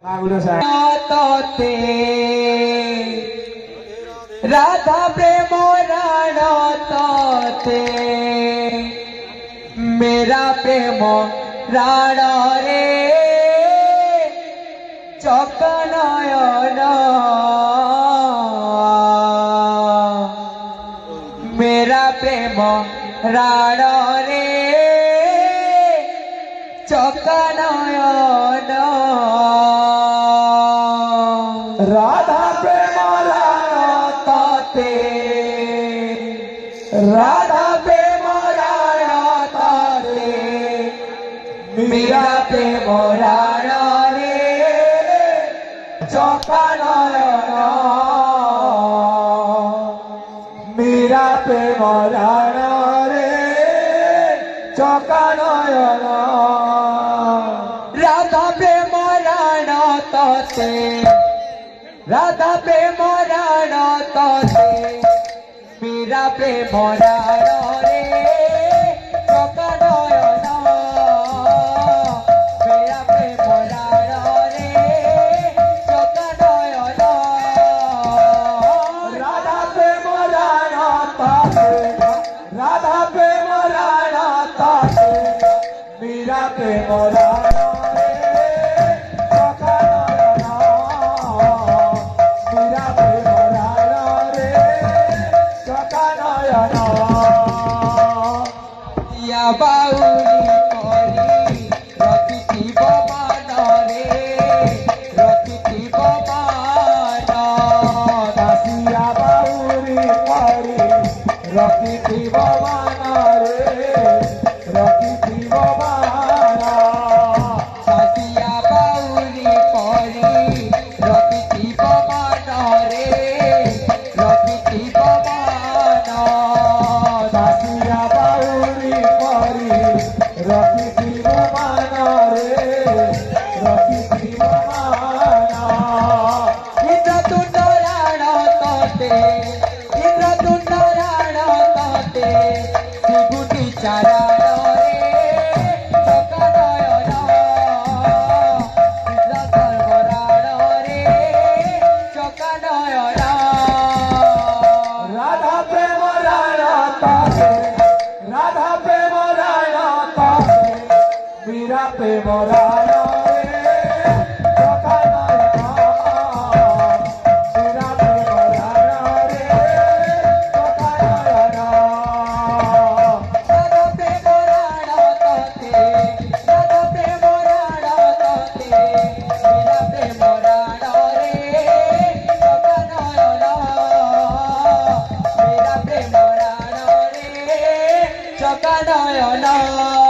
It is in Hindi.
तोते राधा प्रेम राण तोते मेरा प्रेम राण रे चकनयन मेरा प्रेम राण रे चकनयन राधा प्रेम राण तोते राधा प्रेम राण तोते मेरा प्रेम राण रे चकनयन मेरा प्रेम राण रे चकनयन राधा प्रेम राण तोते राधा प्रेम राण तोते मेरा प्रेम राण रे चकनयन मेरा प्रेम राण रे चकनयन राधा प्रेम राण तोते राधा प्रेम राण तोते मेरा प्रेम राण बाउली करी रखिथिब मान रे रखिथिब मान दासिया बाउली करी रखिथिब मान रे रखिथिब मान दासिया बाउली करी रखिथिब मान रे रखिथिब मान दासिया बाउली रखिथिब मान रे रखिथिब मान इंद्रतुंड राण तोते इंद्रतुंड राण तोते विभूति चारण रे चकनयन इंद्रधर्म राण रे चकनयन राधा प्रेम राण तोते राधा प्रेम राण मेरा प्रेम राण रे चकनयन मेरा प्रेम राण रे चकनयन राधा प्रेम राण तोते राधा प्रेम राण तोते मेरा प्रेम राण रे चकनयन मेरा प्रेम राण रे चकनयन